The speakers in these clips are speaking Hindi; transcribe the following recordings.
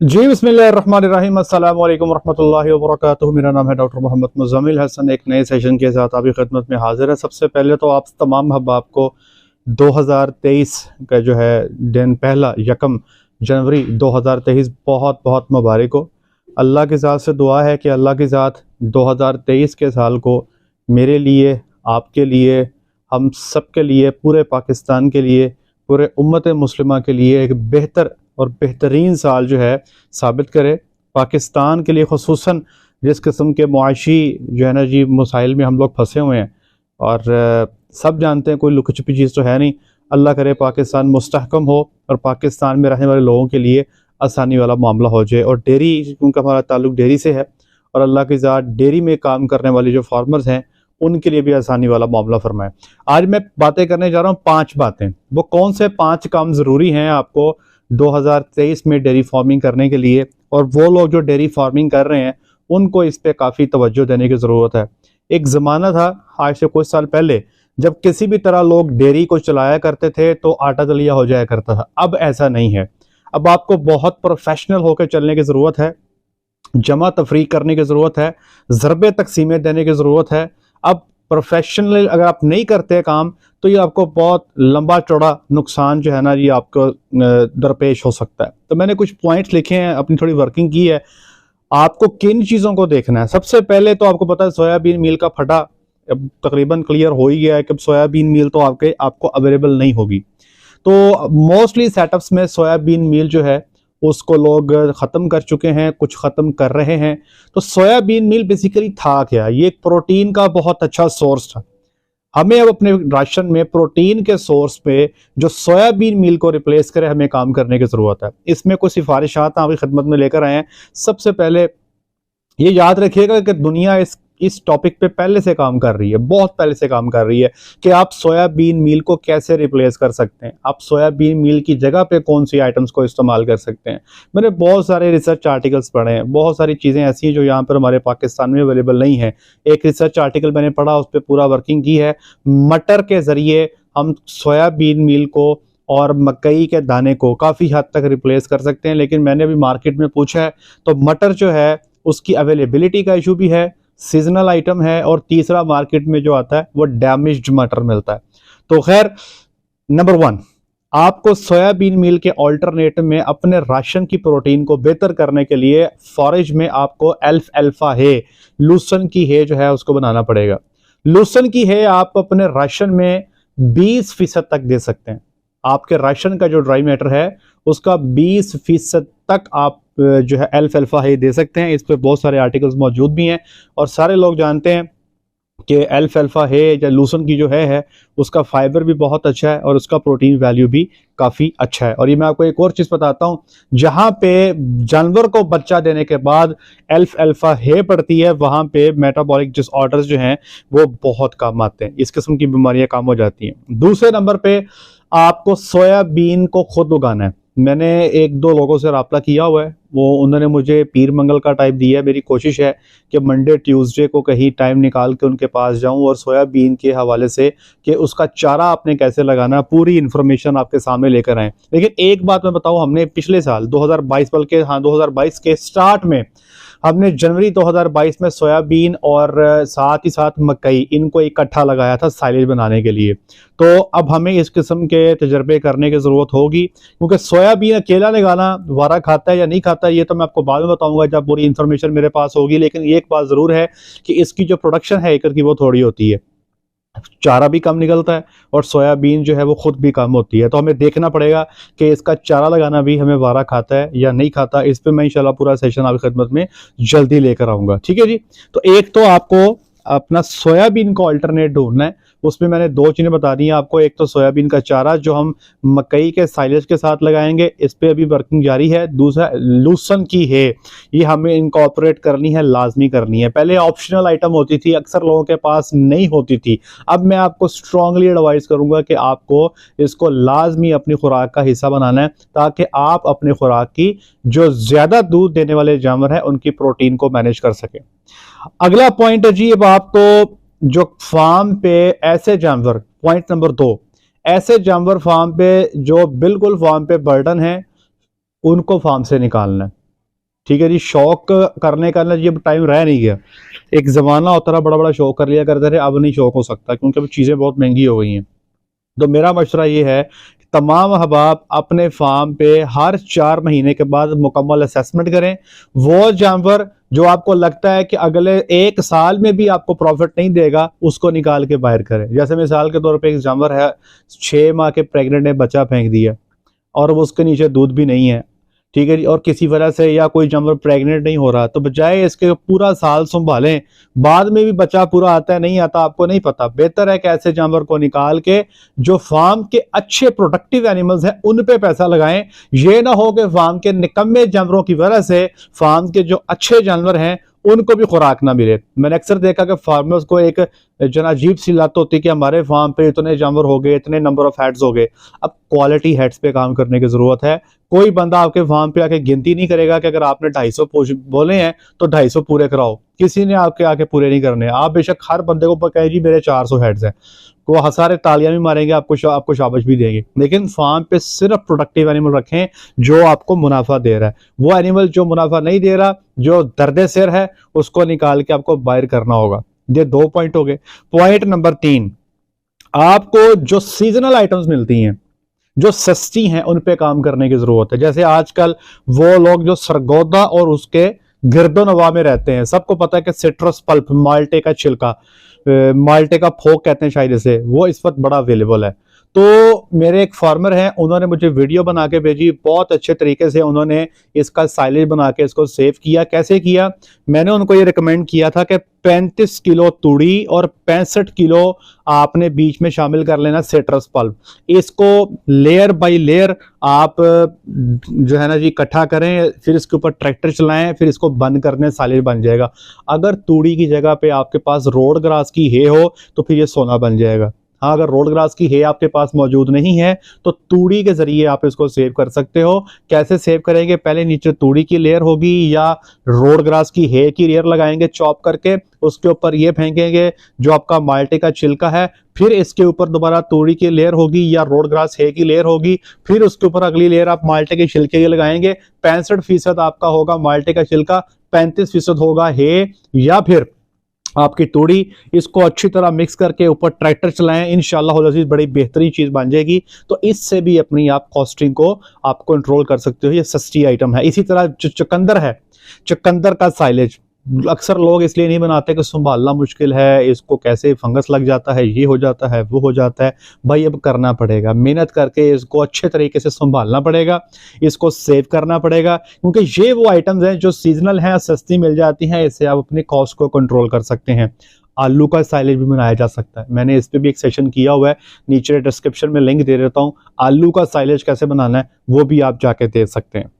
जी बिस्मिल्लाहिर्रहमानिर्रहीम अस्सलाम वालेकुम रहमतुल्लाहि व बरकातुहू। मेरा नाम है डॉक्टर मोहम्मद मुज़म्मिल हसन। एक नए सेशन के साथ आपकी खिदमत में हाजिर है। सबसे पहले तो आप तमाम अहबाब को 2023 का जो है दिन पहला यकम जनवरी 2023 बहुत बहुत मुबारक हो। अल्लाह की ज़ात से दुआ है कि अल्लाह की ज़ात 2023 के साल को मेरे लिए, आपके लिए, हम सब के लिए, पूरे पाकिस्तान के लिए, पूरे उम्मत मुस्लिमा के लिए एक बेहतर और बेहतरीन साल जो है साबित करे। पाकिस्तान के लिए ख़ुसूसन जिस किस्म के मुआशी जो है ना जी मसाइल में हम लोग फंसे हुए हैं, और सब जानते हैं कोई लुक छुपी चीज़ तो है नहीं। अल्लाह करे पाकिस्तान मुस्तहकम हो और पाकिस्तान में रहने वाले लोगों के लिए आसानी वाला मामला हो जाए। और डेयरी, क्योंकि हमारा ताल्लुक डेयरी से है और अल्लाह की ज़ात डेयरी में काम करने वाले जो फार्मर्स हैं उनके लिए भी आसानी वाला मामला फरमाए। आज मैं बातें करने जा रहा हूँ 5 बातें। वो कौन से 5 काम ज़रूरी हैं आपको 2023 में डेयरी फार्मिंग करने के लिए, और वो लोग जो डेयरी फार्मिंग कर रहे हैं उनको इस पे काफ़ी तवज्जो देने की ज़रूरत है। एक ज़माना था आज से कुछ साल पहले जब किसी भी तरह लोग डेयरी को चलाया करते थे तो आटा दलिया हो जाया करता था। अब ऐसा नहीं है। अब आपको बहुत प्रोफेशनल होकर चलने की ज़रूरत है, जमा तफरीक करने की ज़रूरत है, ज़रबे तकसीमें देने की ज़रूरत है। अब प्रोफेशनल अगर आप नहीं करते काम तो ये आपको बहुत लंबा चौड़ा नुकसान जो है ना ये आपको दरपेश हो सकता है। तो मैंने कुछ पॉइंट्स लिखे हैं, अपनी थोड़ी वर्किंग की है। आपको किन चीज़ों को देखना है? सबसे पहले तो आपको पता है सोयाबीन मील का फटा अब तकरीबन क्लियर हो ही गया है कि सोयाबीन मील तो आपको अवेलेबल नहीं होगी। तो मोस्टली सेटअप्स में सोयाबीन मील जो है उसको लोग ख़त्म कर चुके हैं, कुछ ख़त्म कर रहे हैं। तो सोयाबीन मील बेसिकली था क्या? ये एक प्रोटीन का बहुत अच्छा सोर्स था। हमें अब अपने राशन में प्रोटीन के सोर्स पे जो सोयाबीन मील को रिप्लेस करे हमें काम करने की ज़रूरत है। इसमें कुछ सिफारिशात आपकी खिदमत में लेकर आए हैं। सबसे पहले ये याद रखिएगा कि दुनिया इस टॉपिक पे पहले से काम कर रही है, बहुत पहले से काम कर रही है कि आप सोयाबीन मील को कैसे रिप्लेस कर सकते हैं, आप सोयाबीन मील की जगह पे कौन सी आइटम्स को इस्तेमाल कर सकते हैं। मैंने बहुत सारे रिसर्च आर्टिकल्स पढ़े हैं, बहुत सारी चीज़ें ऐसी हैं जो यहाँ पर हमारे पाकिस्तान में अवेलेबल नहीं है। एक रिसर्च आर्टिकल मैंने पढ़ा, उस पर पूरा वर्किंग की है। मटर के ज़रिए हम सोयाबीन मील को और मकई के दाने को काफ़ी हद तक रिप्लेस कर सकते हैं, लेकिन मैंने अभी मार्केट में पूछा है तो मटर जो है उसकी अवेलेबिलिटी का इशू भी है, सीजनल आइटम है, और तीसरा मार्केट में जो आता है वो डैमेज्ड मटर मिलता है। तो खैर, नंबर 1, आपको सोयाबीन मील के ऑल्टरनेटिव में अपने राशन की प्रोटीन को बेहतर करने के लिए फॉरेज में आपको एल्फ अल्फा है, लूसन की है जो है उसको बनाना पड़ेगा। लूसन की है आप अपने राशन में 20% तक दे सकते हैं। आपके राशन का जो ड्राई मैटर है उसका 20% तक आप जो है एल्फ अल्फा है दे सकते हैं। इस पर बहुत सारे आर्टिकल्स मौजूद भी हैं और सारे लोग जानते हैं कि एल्फ अल्फा है या लूसन की जो है उसका फाइबर भी बहुत अच्छा है और उसका प्रोटीन वैल्यू भी काफ़ी अच्छा है। और ये मैं आपको एक और चीज़ बताता हूँ, जहाँ पे जानवर को बच्चा देने के बाद एल्फ अल्फा है पड़ती है वहाँ पे मेटाबॉलिक डिसऑर्डर्स जो हैं वो बहुत कम आते हैं, इस किस्म की बीमारियाँ कम हो जाती हैं। दूसरे नंबर पे आपको सोयाबीन को खुद उगाना है। मैंने 1-2 लोगों से रब्ता किया हुआ है, वो उन्होंने मुझे पीर मंगल का टाइम दिया है। मेरी कोशिश है कि मंडे ट्यूसडे को कहीं टाइम निकाल के उनके पास जाऊं और सोयाबीन के हवाले से कि उसका चारा आपने कैसे लगाना, पूरी इन्फॉर्मेशन आपके सामने लेकर आए। लेकिन एक बात मैं बताऊं, हमने पिछले साल 2022 बल्कि 2022 के स्टार्ट में हमने जनवरी 2022 में सोयाबीन और साथ ही साथ मकई इनको इकट्ठा लगाया था साइलेज बनाने के लिए। तो अब हमें इस किस्म के तजर्बे करने की ज़रूरत होगी, क्योंकि सोयाबीन अकेला लगाना वारा खाता है या नहीं खाता ये तो मैं आपको बाद में बताऊंगा जब पूरी इन्फॉर्मेशन मेरे पास होगी। लेकिन एक बात ज़रूर है कि इसकी जो प्रोडक्शन है एकड़ की वो थोड़ी होती है, चारा भी कम निकलता है और सोयाबीन जो है वो खुद भी कम होती है। तो हमें देखना पड़ेगा कि इसका चारा लगाना भी हमें वारा खाता है या नहीं खाता। इस पे मैं इंशाल्लाह पूरा सेशन आपकी खिदमत में जल्दी लेकर आऊंगा, ठीक है जी। तो एक तो आपको अपना सोयाबीन को अल्टरनेट ढूंढना है, उसमें मैंने 2 चीज़ें बता दी हैं आपको। एक तो सोयाबीन का चारा जो हम मकई के साइलेज के साथ लगाएंगे, इस पे अभी वर्किंग जारी है। दूसरा लूसन की है, ये हमें इनकॉर्पोरेट करनी है, लाजमी करनी है। पहले ऑप्शनल आइटम होती थी, अक्सर लोगों के पास नहीं होती थी। अब मैं आपको स्ट्रांगली एडवाइस करूंगा कि आपको इसको लाजमी अपनी खुराक का हिस्सा बनाना है, ताकि आप अपनी खुराक की जो ज़्यादा दूध देने वाले जानवर हैं उनकी प्रोटीन को मैनेज कर सकें। अगला पॉइंट है जी, अब आपको जो फार्म पे ऐसे जानवर, पॉइंट नंबर 2, ऐसे जानवर फार्म पे जो बिल्कुल फार्म पे बर्डन है उनको फार्म से निकालना है। ठीक है जी, शौक करने का ना जी अब टाइम रह नहीं गया। एक ज़माना होता था, बड़ा बड़ा शौक कर लिया करते थे, अब नहीं शौक हो सकता क्योंकि अब चीज़ें बहुत महंगी हो गई हैं। तो मेरा मशवरा ये है कि तमाम अहबाब अपने फार्म पे हर 4 महीने के बाद मुकम्मल असेसमेंट करें। वो जानवर जो आपको लगता है कि अगले 1 साल में भी आपको प्रॉफिट नहीं देगा, उसको निकाल के बाहर करें। जैसे मिसाल के तौर पे एक जानवर है, 6 माह के प्रेग्नेंट ने बच्चा फेंक दिया और वो उसके नीचे दूध भी नहीं है, ठीक है जी, और किसी वजह से या कोई जानवर प्रेग्नेंट नहीं हो रहा, तो बजाय इसके पूरा साल संभालें, बाद में भी बच्चा पूरा आता है नहीं आता आपको नहीं पता, बेहतर है कि ऐसे जानवर को निकाल के जो फार्म के अच्छे प्रोडक्टिव एनिमल्स हैं उन पे पैसा लगाएं। ये ना हो कि फार्म के निकम्मे जानवरों की वजह से फार्म के जो अच्छे जानवर हैं उनको भी खुराक ना मिले। मैंने अक्सर देखा कि फार्मर्स को एक जो अजीब सी लत होती है कि हमारे फार्म पे इतने जानवर हो गए, इतने नंबर ऑफ हेड्स हो गए। अब क्वालिटी हेड्स पे काम करने की जरूरत है। कोई बंदा आपके फार्म पे आके गिनती नहीं करेगा कि अगर आपने 250 बोले हैं तो 250 पूरे कराओ, किसी ने आपके आके पूरे नहीं करने। आप बेशक हर बंदे को कहे जी मेरे 400 हेड्स हैं, वो हसारे तालियां भी मारेंगे, आपको शाबाश भी देंगे, लेकिन फार्म पे सिर्फ प्रोडक्टिव एनिमल रखें जो आपको मुनाफा दे रहा है। वो एनिमल जो मुनाफा नहीं दे रहा, जो दर्द सिर है, उसको निकाल के आपको बाहर करना होगा। ये 2 पॉइंट हो गए। पॉइंट नंबर 3, आपको जो सीजनल आइटम्स मिलती हैं जो सस्ती हैं उन पे काम करने की जरूरत है। जैसे आजकल वो लोग जो सरगोदा और उसके गिरदोनवा में रहते हैं, सबको पता है कि सिट्रस पल्प, माल्टे का छिलका, माल्टे का फोक कहते हैं शायद इसे, वो इस वक्त बड़ा अवेलेबल है। तो मेरे एक फार्मर हैं, उन्होंने मुझे वीडियो बना के भेजी, बहुत अच्छे तरीके से उन्होंने इसका साइलेज बना के इसको सेव किया। कैसे किया? मैंने उनको ये रिकमेंड किया था कि 35 किलो तूड़ी और 65 किलो आपने बीच में शामिल कर लेना सिट्रस पल्प। इसको लेयर बाय लेयर आप जो है ना जी इकट्ठा करें, फिर इसके ऊपर ट्रैक्टर चलाएं, फिर इसको बंद करने साइलेज बन जाएगा। अगर तूड़ी की जगह पे आपके पास रोड ग्रास की हे हो तो फिर ये सोना बन जाएगा। हाँ, अगर रोड ग्रास की हे आपके पास मौजूद नहीं है तो तूड़ी के जरिए आप इसको सेव कर सकते हो। कैसे सेव करेंगे? पहले नीचे तूड़ी की लेयर होगी या रोड ग्रास की हे की लेयर लगाएंगे चॉप करके, उसके ऊपर ये फेंकेंगे जो आपका माल्टे का छिलका है, फिर इसके ऊपर दोबारा तूड़ी की लेयर होगी या रोड ग्रास हे की लेयर होगी, फिर उसके ऊपर अगली लेयर आप माल्टे के छिलके की लगाएंगे। 65% आपका होगा माल्टे का छिलका, 35% होगा हे या फिर आपकी तूड़ी। इसको अच्छी तरह मिक्स करके ऊपर ट्रैक्टर चलाएं, इंशाल्लाह बड़ी बेहतरीन चीज बन जाएगी। तो इससे भी अपनी आप कॉस्टिंग को आप कंट्रोल कर सकते हो। ये सस्ती आइटम है। इसी तरह जो चुकंदर है, चुकंदर का साइलेज अक्सर लोग इसलिए नहीं बनाते कि संभालना मुश्किल है, इसको कैसे फंगस लग जाता है, ये हो जाता है, वो हो जाता है। भाई अब करना पड़ेगा, मेहनत करके इसको अच्छे तरीके से संभालना पड़ेगा, इसको सेव करना पड़ेगा, क्योंकि ये वो आइटम्स हैं जो सीजनल हैं, सस्ती मिल जाती हैं। इससे आप अपने कॉस्ट को कंट्रोल कर सकते हैं। आलू का साइलेज भी बनाया जा सकता है, मैंने इस पर भी एक सेशन किया हुआ है, नीचे डिस्क्रिप्शन में लिंक दे देता हूँ। आलू का साइलेज कैसे बनाना है वो भी आप जाके देख सकते हैं।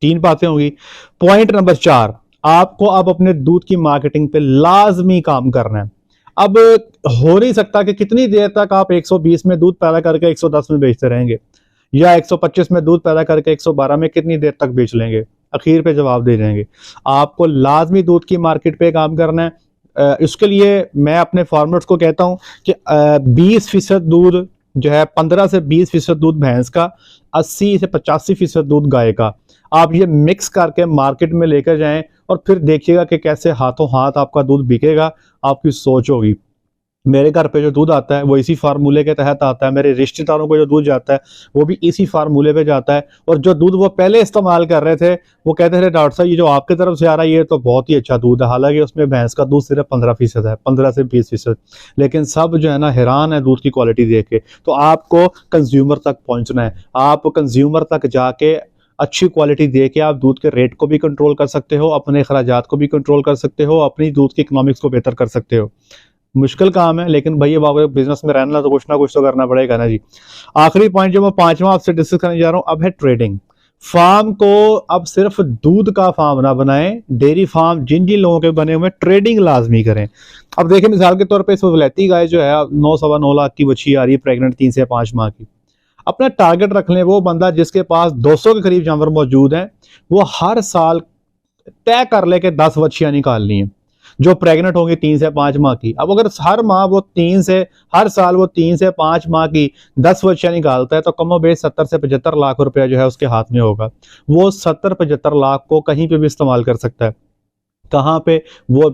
3 बातें होंगी। पॉइंट नंबर 4, आपको अब अपने दूध की मार्केटिंग पे लाजमी काम करना है। अब हो नहीं सकता कि कितनी देर तक आप 120 में दूध पैदा करके 110 में बेचते रहेंगे, या 125 में दूध पैदा करके 112 में कितनी देर तक बेच लेंगे? अखीर पे जवाब दे जाएंगे। आपको लाजमी दूध की मार्केट पे काम करना है। इसके लिए मैं अपने फार्मर्स को कहता हूं कि 20% दूध जो है, 15 से 20% दूध भैंस का, 80 से 85% दूध गाय का, आप ये मिक्स करके मार्केट में लेकर जाएं और फिर देखिएगा कि कैसे हाथों हाथ आपका दूध बिकेगा। आपकी सोच होगी। मेरे घर पे जो दूध आता है वो इसी फार्मूले के तहत आता है, मेरे रिश्तेदारों को जो दूध जाता है वो भी इसी फार्मूले पे जाता है। और जो दूध वो पहले इस्तेमाल कर रहे थे वो कहते थे डॉक्टर साहब ये जो आपकी तरफ से आ रहा है ये तो बहुत ही अच्छा दूध है, हालांकि उसमें भैंस का दूध सिर्फ 15% है, 15 से 20%, लेकिन सब जो है ना हैरान है दूध की क्वालिटी देख के। तो आपको कंज्यूमर तक पहुंचना है, आप कंज्यूमर तक जाके अच्छी क्वालिटी दे के आप दूध के रेट को भी कंट्रोल कर सकते हो, अपने अखराजात को भी कंट्रोल कर सकते हो, अपनी दूध की इकोनॉमिक्स को बेहतर कर सकते हो। मुश्किल काम है, लेकिन भैया बाबा बिजनेस में रहना तो कुछ ना कुछ तो करना पड़ेगा ना जी। आखिरी पॉइंट जो मैं 5वां आपसे डिस्कस करने जा रहा हूं अब है ट्रेडिंग। फार्म को अब सिर्फ दूध का फार्म ना बनाएं, डेयरी फार्म जिन जिन लोगों के बने हुए ट्रेडिंग लाजमी करें। अब देखिए मिसाल के तौर पे इस वलैती गाय जो है 9-9.25 लाख की बच्ची आ रही है प्रेग्नेंट 3 से 5 माह की। अपना टारगेट रख लें, वो बंदा जिसके पास 200 के करीब जानवर मौजूद हैं वो हर साल तय कर ले के 10 बच्चियां निकालनी है। जो प्रेग्नेंट होंगी 3 से 5 माह की। अब अगर हर साल वो 3 से 5 माह की 10 बच्चियां निकालता है तो कमोबेश 70 से 75 लाख रुपया जो है उसके हाथ में होगा। वो 70-75 लाख को कहीं पे भी इस्तेमाल कर सकता है। कहाँ पे? वो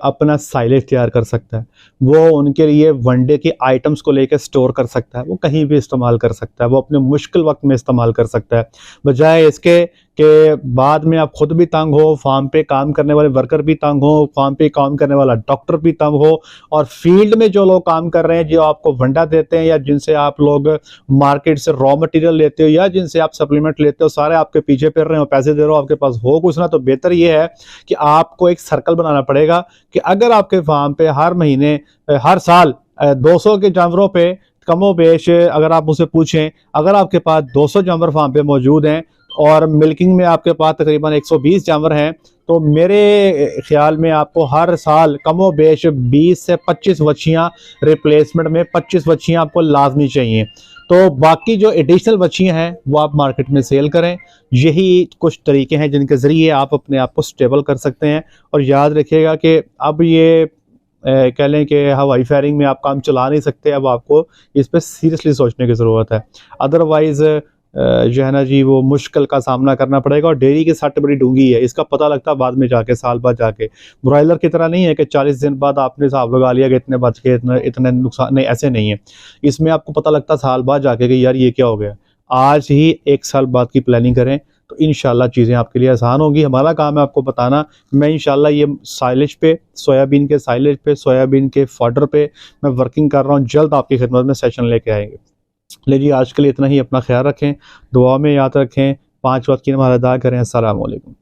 अपना साइलेज तैयार कर सकता है, वो उनके लिए वनडे की आइटम्स को लेकर स्टोर कर सकता है, वो कहीं भी इस्तेमाल कर सकता है, वो अपने मुश्किल वक्त में इस्तेमाल कर सकता है। बजाय इसके कि बाद में आप खुद भी तंग हो, फार्म पे काम करने वाले वर्कर भी तंग हो, फार्म पे काम करने वाला डॉक्टर भी तंग हो, और फील्ड में जो लोग काम कर रहे हैं, जो आपको वंडा देते हैं या जिनसे आप लोग मार्केट से रॉ मटेरियल लेते हो या जिनसे आप सप्लीमेंट लेते हो, सारे आपके पीछे फिर रहे हो, पैसे दे रहे हो, आपके पास हो कुछ ना। तो बेहतर ये है कि आपको एक सर्कल बनाना पड़ेगा कि अगर आपके फार्म पे हर महीने हर साल 200 के जानवरों पे कमोबेश, अगर आप मुझसे पूछें, अगर आपके पास 200 जानवर फार्म पे मौजूद हैं और मिल्किंग में आपके पास तकरीबन 120 जानवर हैं, तो मेरे ख्याल में आपको हर साल कमोबेश 20 से 25 बच्चियाँ रिप्लेसमेंट में 25 बच्चियाँ आपको लाजमी चाहिए। तो बाकी जो एडिशनल बच्चियाँ हैं वो आप मार्केट में सेल करें। यही कुछ तरीके हैं जिनके ज़रिए आप अपने आप को स्टेबल कर सकते हैं। और याद रखिएगा कि अब ये कह लें कि हवाई फायरिंग में आप काम चला नहीं सकते, अब आपको इस पर सीरियसली सोचने की ज़रूरत है। अदरवाइज़ जो है ना जी, वो मुश्किल का सामना करना पड़ेगा। और डेयरी की सट बड़ी डूंगी है, इसका पता लगता बाद में जाके, साल बाद जाके। ब्रॉयलर की तरह नहीं है कि 40 दिन बाद आपने हिसाब लगा लिया कि इतने बच के इतने नुकसान, नहीं, ऐसे नहीं है। इसमें आपको पता लगता साल बाद जाके कि यार ये क्या हो गया। आज ही 1 साल बाद की प्लानिंग करें तो इंशाल्लाह चीज़ें आपके लिए आसान होंगी। हमारा काम है आपको बताना। मैं इंशाल्लाह ये साइलेज पे, सोयाबीन के साइलेज पे, सोयाबीन के फॉडर पे मैं वर्किंग कर रहा हूँ। जल्द आपकी खिदमत में सेशन लेके आएंगे। ले जी, आज के लिए इतना ही। अपना ख्याल रखें, दुआ में याद रखें, 5 वक्त की नमाज़ अदा करें। अस्सलाम वालेकुम।